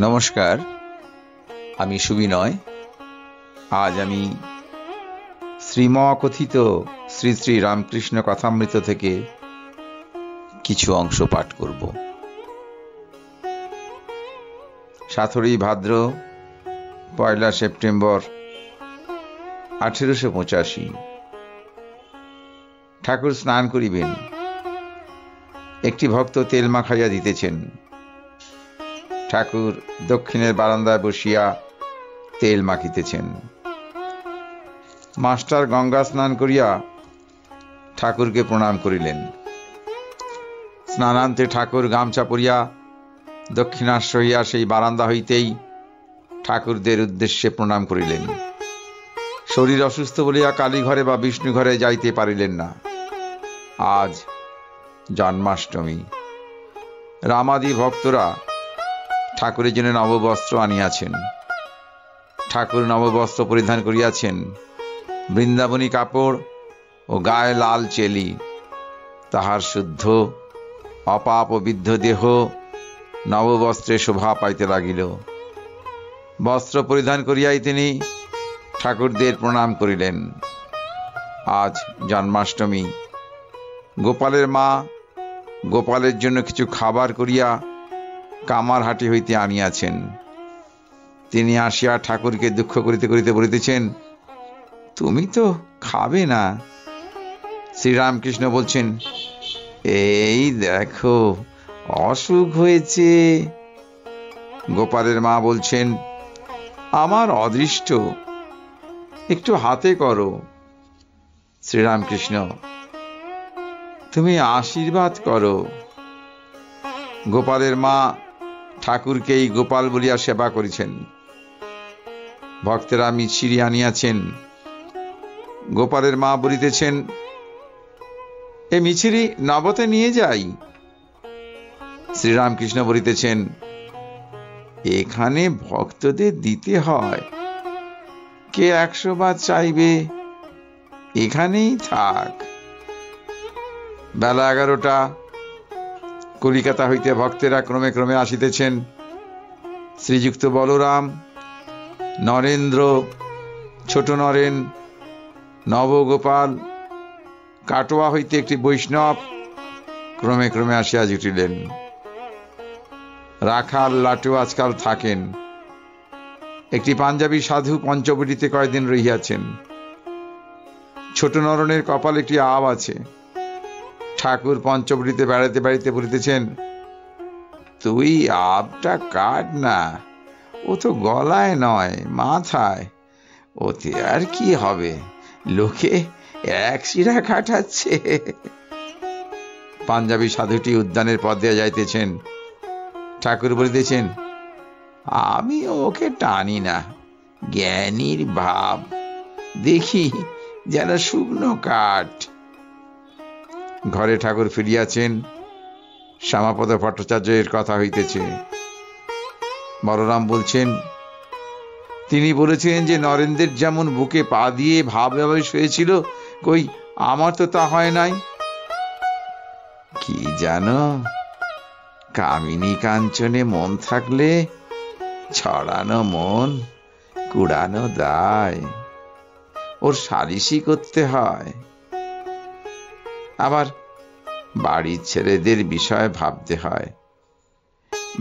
নমস্কার, আমি সুবিনয়। আজ আমি শ্রীমকথিত শ্রী শ্রী রামকৃষ্ণ কথামৃত থেকে কিছু অংশ পাঠ করব। 7ই ভাদ্র, 1 সেপ্টেম্বর 1885। ঠাকুর স্নান করিবেন। একটি ভক্ত তেল মাখাইয়া দিতেছেন। ঠাকুর দক্ষিণের বারান্দায় বসিয়া তেল মাখিতেছেন। মাস্টার গঙ্গা স্নান করিয়া ঠাকুরকে প্রণাম করিলেন। স্নানান্তে ঠাকুর গামছা পরিয়া দক্ষিণাস্য হইয়া সেই বারান্দা হইতেই ঠাকুরদের উদ্দেশ্যে প্রণাম করিলেন। শরীর অসুস্থ বলিয়া কালীঘরে বা বিষ্ণু ঘরে যাইতে পারিলেন না। আজ জন্মাষ্টমী। রামাদি ভক্তরা ঠাকুরের জন্য নববস্ত্র আনিয়াছেন। ঠাকুর নববস্ত্র পরিধান করিয়াছেন, বৃন্দাবনী কাপড় ও গায়ে লাল চেলি। তাহার শুদ্ধ অপাপবিদ্ধ দেহ নববস্ত্রে শোভা পাইতে লাগিল। বস্ত্র পরিধান করিয়াই তিনি ঠাকুরদের প্রণাম করিলেন। আজ জন্মাষ্টমী। গোপালের মা গোপালের জন্য কিছু খাবার করিয়া কামারহাটি হইতে আনিয়াছেন। তিনি আসিয়া ঠাকুরকে দুঃখ করিতে করিতে বলিতেছেন, তুমি তো খাবে না। শ্রীরামকৃষ্ণ বলছেন, এই দেখো অসুখ হয়েছে। গোপালের মা বলছেন, আমার অদৃষ্ট, একটু হাতে করো। শ্রীরামকৃষ্ণ, তুমি আশীর্বাদ করো। গোপালের মা ঠাকুরকেই গোপাল বলিয়া সেবা করিছেন। ভক্তেরা মিছিরি আনিয়াছেন। গোপালের মা বলিতেছেন, এ মিছিরি নবতে নিয়ে যাই। শ্রীরামকৃষ্ণ বলিতেছেন, এখানে ভক্তদের দিতে হয়, কে 100 বার চাইবে, এখানেই থাক। বেলা 11টা। কলিকাতা হইতে ভক্তেরা ক্রমে ক্রমে আসিতেছেন। শ্রীযুক্ত বলরাম, নরেন্দ্র, ছোট নরেন, নবগোপাল, কাটোয়া হইতে একটি বৈষ্ণব ক্রমে ক্রমে আসিয়া জুটিলেন। রাখাল লাটু আজকাল থাকেন। একটি পাঞ্জাবি সাধু পঞ্চবটিতে কয়েকদিন রহিয়াছেন। ছোট নরনের কপাল একটি আব আছে। ঠাকুর পঞ্চবটিতে বেড়াইতে বেড়াইতে বলিতেছেন, তুই আবটা কাট না, ও তো গলায় নয়, মাথায়। ওতে আর কি হবে, লোকে 1 শিরা কাটাচ্ছে। পাঞ্জাবি সাধুটি উদ্যানের পথ দিয়ে যাইতেছেন। ঠাকুর বলিতেছেন, আমি ওকে টানি না, জ্ঞানীর ভাব, দেখি যেন শুকনো কাঠ। ঘরে ঠাকুর ফিরিয়াছেন। শ্যামাপদ ভট্টাচার্যের কথা হইতেছে। বলরাম বলছেন, তিনি বলেছেন যে নরেন্দ্রের যেমন বুকে পা দিয়ে ভাবে শুয়েছিল, কই আমার তো তা হয় নাই। কি জানো, কামিনী কাঞ্চনে মন থাকলে ছড়ানো মন কুড়ানো দায়। ওর সালিশি করতে হয়। আবার বাড়ির ছেলেদের বিষয় ভাবতে হয়।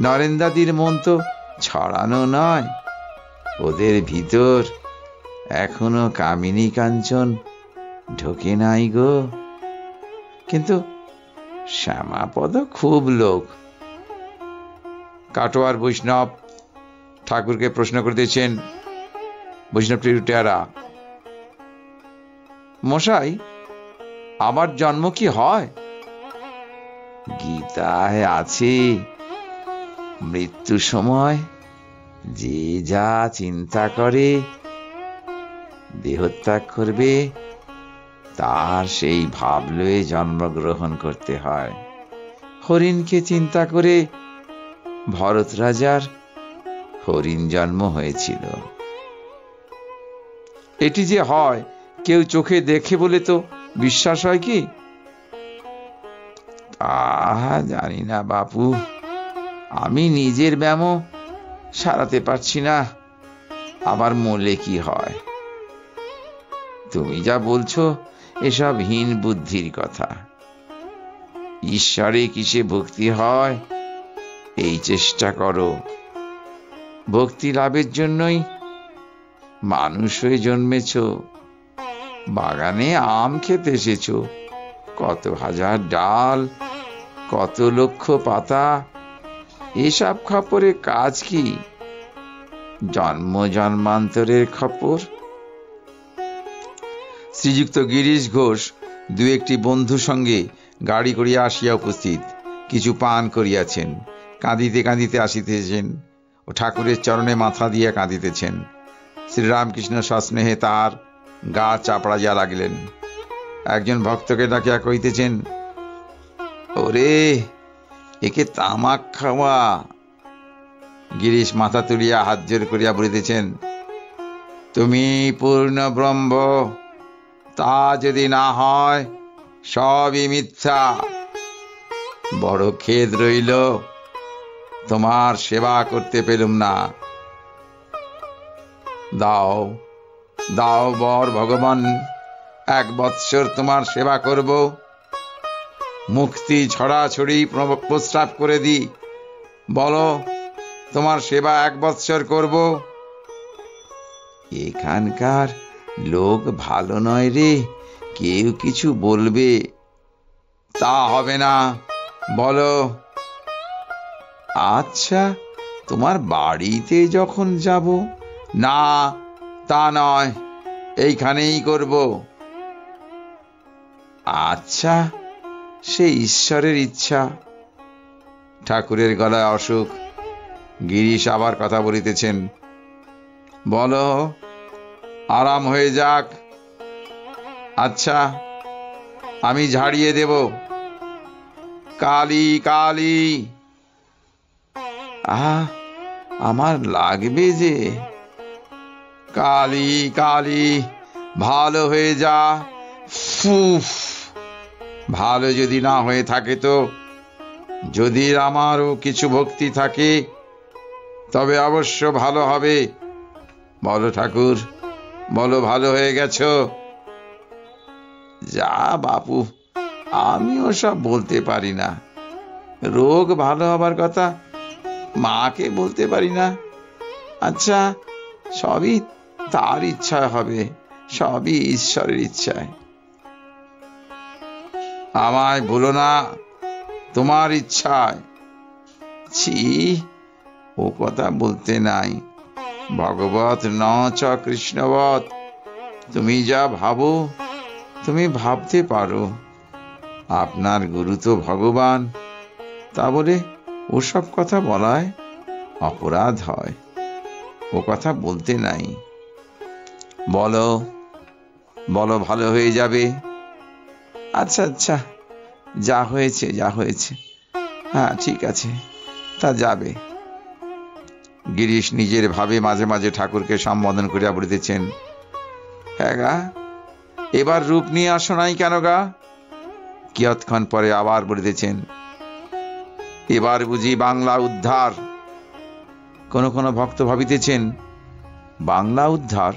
নরেন্দাদির মন তো ছড়ানো নয়, ওদের ভিতর এখনো কামিনী কাঞ্চন ঢোকে নাই গো। কিন্তু শ্যামাপদ খুব লোক। কাটোয়ার বৈষ্ণব ঠাকুরকে প্রশ্ন করিতেছেন। বৈষ্ণবটি টেরা, মশাই, আবার জন্ম কি হয়? গীতায় আছে, মৃত্যু সময় যে যা চিন্তা করে দেহত্যাগ করবে, তার সেই ভাব লয়ে জন্মগ্রহণ করতে হয়। হরিণকে চিন্তা করে ভরত রাজার হরিণ জন্ম হয়েছিল। এটি যে হয় কেউ চোখে দেখে বলে তো বিশ্বাস হয় কি? জানি না বাপু, আমি নিজের ব্যামো সারাতে পারছি না, আবার মরলে কি হয়? তুমি যা বলছো এসব হীন বুদ্ধির কথা। ঈশ্বরে কিসে ভক্তি হয় এই চেষ্টা করো। ভক্তি লাভের জন্যই মানুষ হয়ে জন্মেছ, বাগানে আম খেতে এসেছ। কত হাজার ডাল, কত লক্ষ পাতা, এসব খপরে কাজ কি? জন্ম জন্মান্তরের খপর। শ্রীযুক্ত গিরিশ ঘোষ দু একটি বন্ধু সঙ্গে গাড়ি করিয়া আসিয়া উপস্থিত, কিছু পান করিয়াছেন, কাঁদিতে কাঁদিতে আসিতেছেন ও ঠাকুরের চরণে মাথা দিয়া কাঁদিতেছেন। শ্রীরামকৃষ্ণ সস্নেহে তাহার গা চাপড়াইয়া লাগিলেন। একজন ভক্তকে ডাকিয়া কহিতেছেন, ওরে, একে তামাক খাওয়া। গিরিশ মাথা তুলিয়া হাত জোর করিয়া বলিতেছেন, তুমি পূর্ণ ব্রহ্ম, তা যদি না হয় সবই মিথ্যা। বড় খেদ রইল, তোমার সেবা করতে পেলুম না। দাও দাও বর ভগবান, 1 বৎসর তোমার সেবা করব, মুক্তি ছড়াছড়ি প্রস্তাব করে দি। বলো, তোমার সেবা 1 বৎসর করব। এখানকার লোক ভালো নয় রে, কেউ কিছু বলবে। তা হবে না, বলো। আচ্ছা, তোমার বাড়িতে যখন যাব। না, তা নয়, এইখানেই করব। আচ্ছা, সে ঈশ্বরের ইচ্ছা। ঠাকুরের গলায় অসুখ। গিরিশ আবার কথা বলিতেছেন, বলো, আরাম হয়ে যাক। আচ্ছা, আমি ঝাড়িয়ে দেব। কালী কালী। আমার লাগবে যে। কালী কালী, ভালো হয়ে যা। ফুফ। ভালো যদি না হয়ে থাকে তো, যদি আমারও কিছু ভক্তি থাকে তবে অবশ্য ভালো হবে। বলো ঠাকুর, বলো ভালো হয়ে গেছো। যা বাপু, আমি ওসব বলতে পারি না। রোগ ভালো হবার কথা মাকে বলতে পারি না। আচ্ছা, সবই তার ইচ্ছা হবে, সবই ঈশ্বরের ইচ্ছায়। আমায় ভুলো না, তোমার ইচ্ছায়। ছি, ও কথা বলতে নাই। ভগবত ন চ কৃষ্ণবৎ। তুমি যা ভাবো তুমি ভাবতে পারো, আপনার গুরু তো ভগবান, তা বলে ওসব কথা বলায় অপরাধ হয়। ও কথা বলতে নাই। বলো, বলো ভালো হয়ে যাবে। আচ্ছা আচ্ছা, যা হয়েছে যা হয়েছে, হ্যাঁ ঠিক আছে, তা যাবে। গিরিশ নিজের ভাবে মাঝে মাঝে ঠাকুরকে সম্বোধন করিয়া বলিতেছেন, হ্যাঁ গা, এবার রূপ নিয়ে আসো নাই কেন গা? কিয়ৎক্ষণ পরে আবার বলিতেছেন, এবার বুঝি বাংলা উদ্ধার। কোন কোন ভক্ত ভাবিতেছেন, বাংলা উদ্ধার,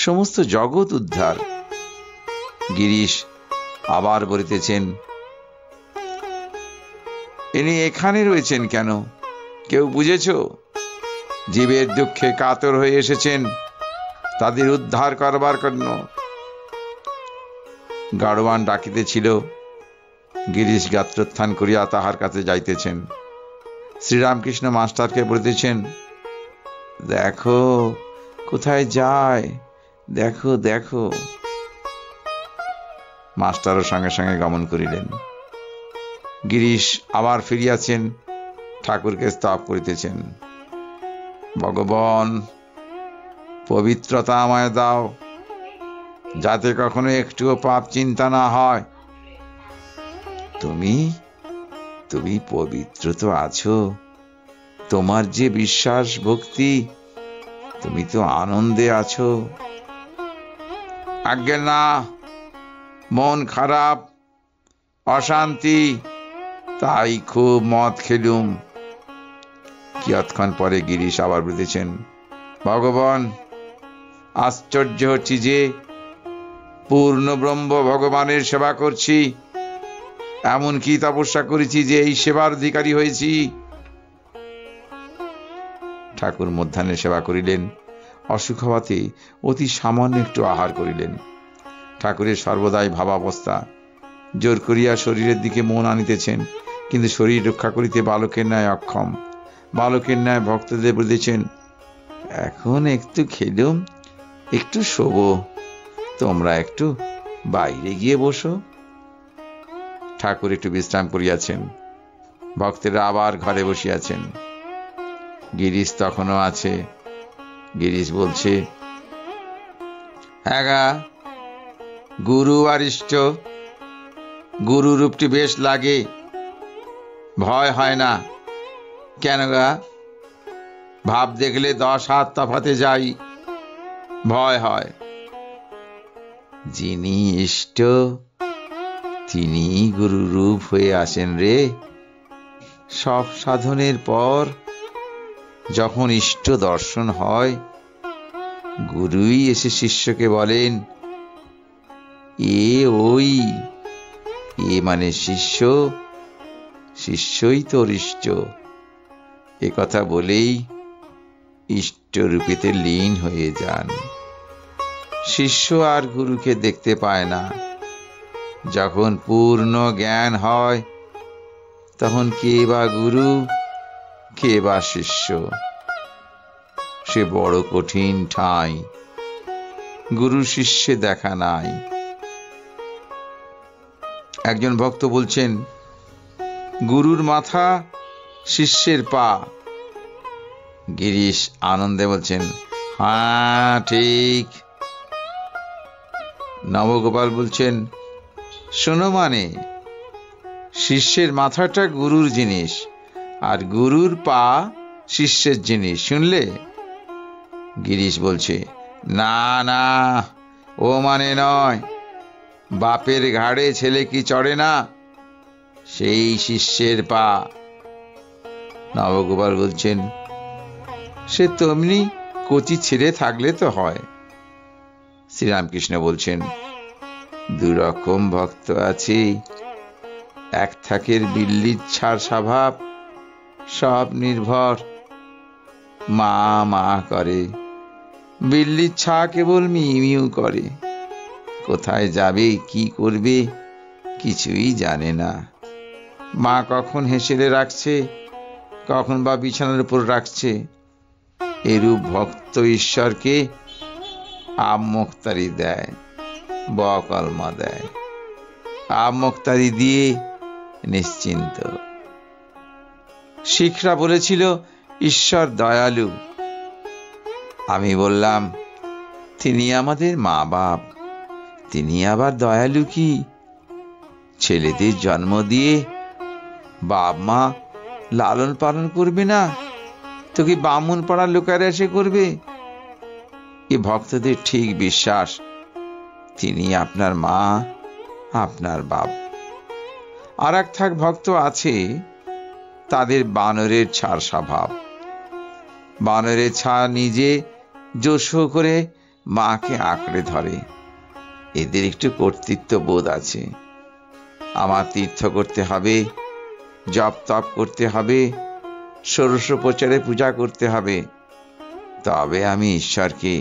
সমস্ত জগৎ উদ্ধার। গিরিশ আবার বলিতেছেন, ইনি এখানে রয়েছেন কেন? কেউ বুঝেছ? জীবের দুঃখে কাতর হয়ে এসেছেন, তাদের উদ্ধার করবার জন্য। গাড়োয়ান ডাকিতেছিল। গিরিশ গাত্রোত্থান করিয়া তাহার কাছে যাইতেছেন। শ্রীরামকৃষ্ণ মাস্টারকে বলিতেছেন, দেখো কোথায় যায়, দেখো দেখো। মাস্টারও সঙ্গে সঙ্গে গমন করিলেন। গিরিশ আবার ফিরিয়াছেন, ঠাকুরকে স্তব করিতেছেন। ভগবান, পবিত্রতা আমায় দাও, যাতে কখনো একটুও পাপ চিন্তা না হয়। তুমি তুমি পবিত্র তো আছো, তোমার যে বিশ্বাস ভক্তি, তুমি তো আনন্দে আছো। আজ্ঞে না, মন খারাপ, অশান্তি, তাই খুব মদ খেলুম। কিয়ৎক্ষণ পরে গিরিশ আবার বলিতেছেন, ভগবান, আশ্চর্য হচ্ছি যে পূর্ণ ব্রহ্ম ভগবানের সেবা করছি, এমনকি তপস্যা করেছি যে এই সেবার অধিকারী হয়েছি। ঠাকুর মধ্যাহ্নে সেবা করিলেন। অসুখ হওয়াতে অতি সামান্য একটু আহার করিলেন। ঠাকুরের সর্বদাই ভাবাবস্থা। জোর করিয়া শরীরের দিকে মন আনিতেছেন, কিন্তু শরীর রক্ষা করিতে বালকের ন্যায় অক্ষম। বালকের ন্যায় ভক্তদের বলিতেছেন, এখন একটু খেলুম, একটু শোবো, তোমরা একটু বাইরে গিয়ে বসো। ঠাকুর একটু বিশ্রাম করিয়াছেন। ভক্তেরা আবার ঘরে বসিয়াছেন। গিরিশ তখনও আছে। গিরিশ বলছে, হ্যাঁ গা, গুরু আর ইষ্ট, গুরু রূপটি বেশ লাগে, ভয় হয় না। কেন গা? ভাব দেখলে 10 হাত তফাতে যাই, ভয় হয়। যিনি ইষ্ট তিনি গুরু রূপ হয়ে আসেন রে। সব সাধনের পর যখন ইষ্ট দর্শন হয়, গুরুই এসে শিষ্যকে বলেন, এ ওই, এ মানে শিষ্য, শিষ্যই তোর ইষ্ট। এ কথা বলেই ইষ্টরূপেতে লীন হয়ে যান। শিষ্য আর গুরুকে দেখতে পায় না। যখন পূর্ণ জ্ঞান হয়, তখন কে বা গুরু, কে বা শিষ্য, সে বড় কঠিন ঠাঁই। গুরু শিষ্যে দেখা নাই। একজন ভক্ত বলছেন, গুরুর মাথা, শিষ্যের পা। গিরিশ আনন্দে বলছেন, হ্যাঁ ঠিক। নবগোপাল বলছেন, শোনো, মানে শিষ্যের মাথাটা গুরুর জিনিস, আর গুরুর পা শিষ্যের জিনিস, শুনলে? গিরিশ বলছে, না না, ও মানে নয়। বাপের ঘাড়ে ছেলে কি চড়ে না, সেই শিষ্যের পা। নবগোপাল বলছেন, সে তেমনি কচি ছেড়ে থাকলে তো হয়। শ্রীরামকৃষ্ণ বলছেন, দুরকম ভক্ত আছে। এক থাকের বিল্লির ছাড় স্বভাব, সব নির্ভর, মা মা করে। বিল্লির ছা কেবল মিউ মিউ করে, কোথায় যাবে, কি করবে, কিছুই জানে না। মা কখন হেসেলে রাখছে, কখন বা বিছানার উপর রাখছে। এরূপ ভক্ত ঈশ্বরকে আমোক্তারি দেয়, বকলমা দেয়। আমোক্তারি দিয়ে নিশ্চিন্ত। শিখরা বলেছিল ঈশ্বর দয়ালু। আমি বললাম, তিনি আমাদের মা বাপ, তিনি আবার দয়ালু কি? ছেলেদের জন্ম দিয়ে বাপ মা লালন পালন করবে না তো কি বামুন পাড়ার লোকেরা এসে করবে? এ ভক্তদের ঠিক বিশ্বাস, তিনি আপনার মা, আপনার বাপ। আর এক থাক ভক্ত আছে, তাদের বানরের ছাড় স্বভাব। বানরের ছাড় নিজে জোশ করে মাকে আঁকড়ে ধরে। এদের একটু কর্তৃত্ব বোধ আছে। আমার তীর্থ করতে হবে, জপ তপ করতে হবে, ষোড়শোপচারে পূজা করতে হবে, তবে আমি ঈশ্বরকে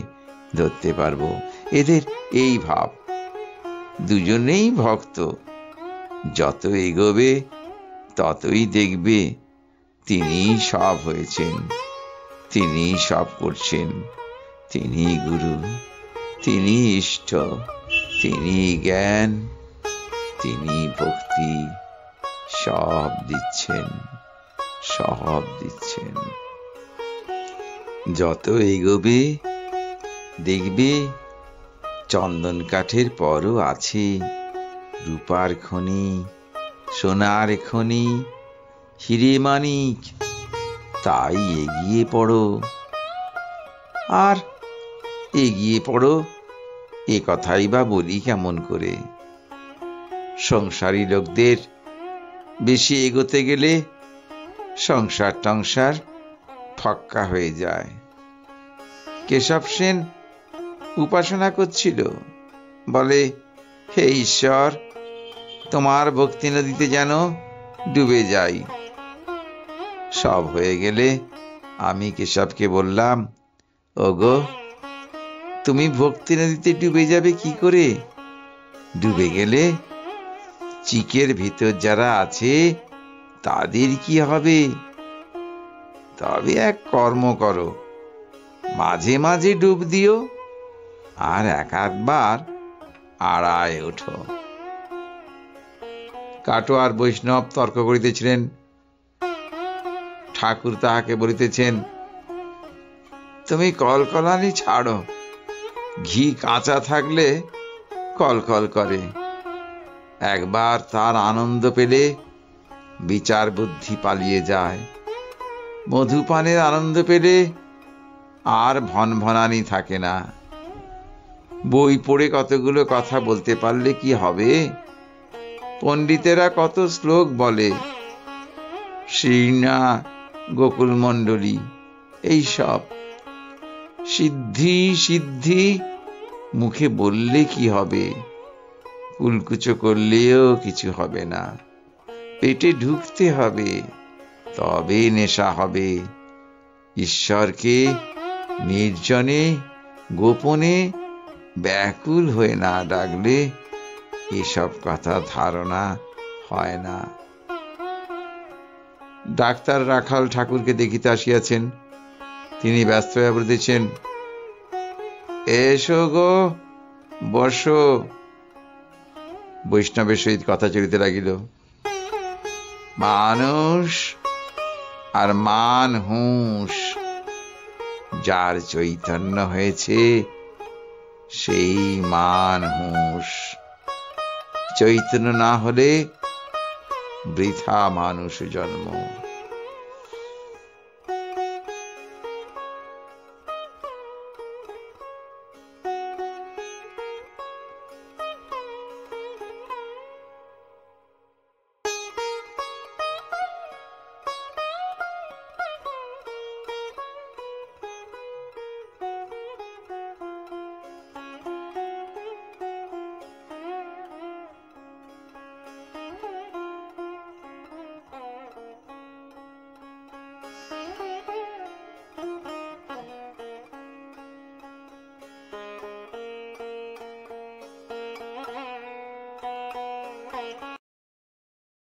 ধরতে পারবো। এদের এই ভাব। দুজনেই ভক্ত। যত এগোবে ততই দেখবে তিনি সব হয়েছেন, তিনি সব করছেন। তিনি গুরু, তিনি ইষ্ট, তিনি জ্ঞান, তিনি ভক্তি, সব দিচ্ছেন, সব দিচ্ছেন। যত এগোবে দেখবে চন্দন কাঠের পরও আছে রূপার খনি, সোনার খনি, হিরে মানিক। তাই এগিয়ে পড়ো, আর এগিয়ে পড়ো এ কথাই বা বলি কেমন করে? সংসারী লোকদের বেশি এগোতে গেলে সংসার টংসার ফক্কা হয়ে যায়। কেশব সেন উপাসনা করছিল, বলে, হে ঈশ্বর, তোমার ভক্তি নদীতে যেন ডুবে যাই। সব হয়ে গেলে আমি কেশবকে বললাম, ওগো, তুমি ভক্তি নদীতে ডুবে যাবে কি করে? ডুবে গেলে চিকের ভিতর যারা আছে তাদের কি হবে? তবে এক কর্ম করো, মাঝে মাঝে ডুব দিও, আর এক আধবার আড়ায় ওঠো। কাটোয়ার বৈষ্ণব তর্ক করিতেছিলেন। ঠাকুর তাহাকে বলিতেছেন, তুমি কলকলানি ছাড়ো, ঘি কাঁচা থাকলে কলকল করে। একবার তার আনন্দ পেলে বিচার বুদ্ধি পালিয়ে যায়। মধুপানের আনন্দ পেলে আর ভনভনানি থাকে না। বই পড়ে কতগুলো কথা বলতে পারলে কি হবে? পণ্ডিতেরা কত শ্লোক বলে, শ্রীনা, গোকুল মণ্ডলী, এইসব সিদ্ধি সিদ্ধি মুখে বললে কি হবে? কুলকুচো করলেও কিছু হবে না। পেটে ঢুকতে হবে, তবে নেশা হবে। ঈশ্বরকে নির্জনে গোপনে ব্যাকুল হয়ে না ডাকলে এসব কথা ধারণা হয় না। ডাক্তার রাখাল ঠাকুরকে দেখিতে আসিয়াছেন। তিনি ব্যস্ত হয়ে বলিতেছেন, এসো গো, বসো। বৈষ্ণবের সহিত কথা চলিতে লাগিল। মানুষ আর মান হুঁশ, যার চৈতন্য হয়েছে সেই মান হুঁশ। চৈতন্য না হলে বৃথা মানুষ জন্ম।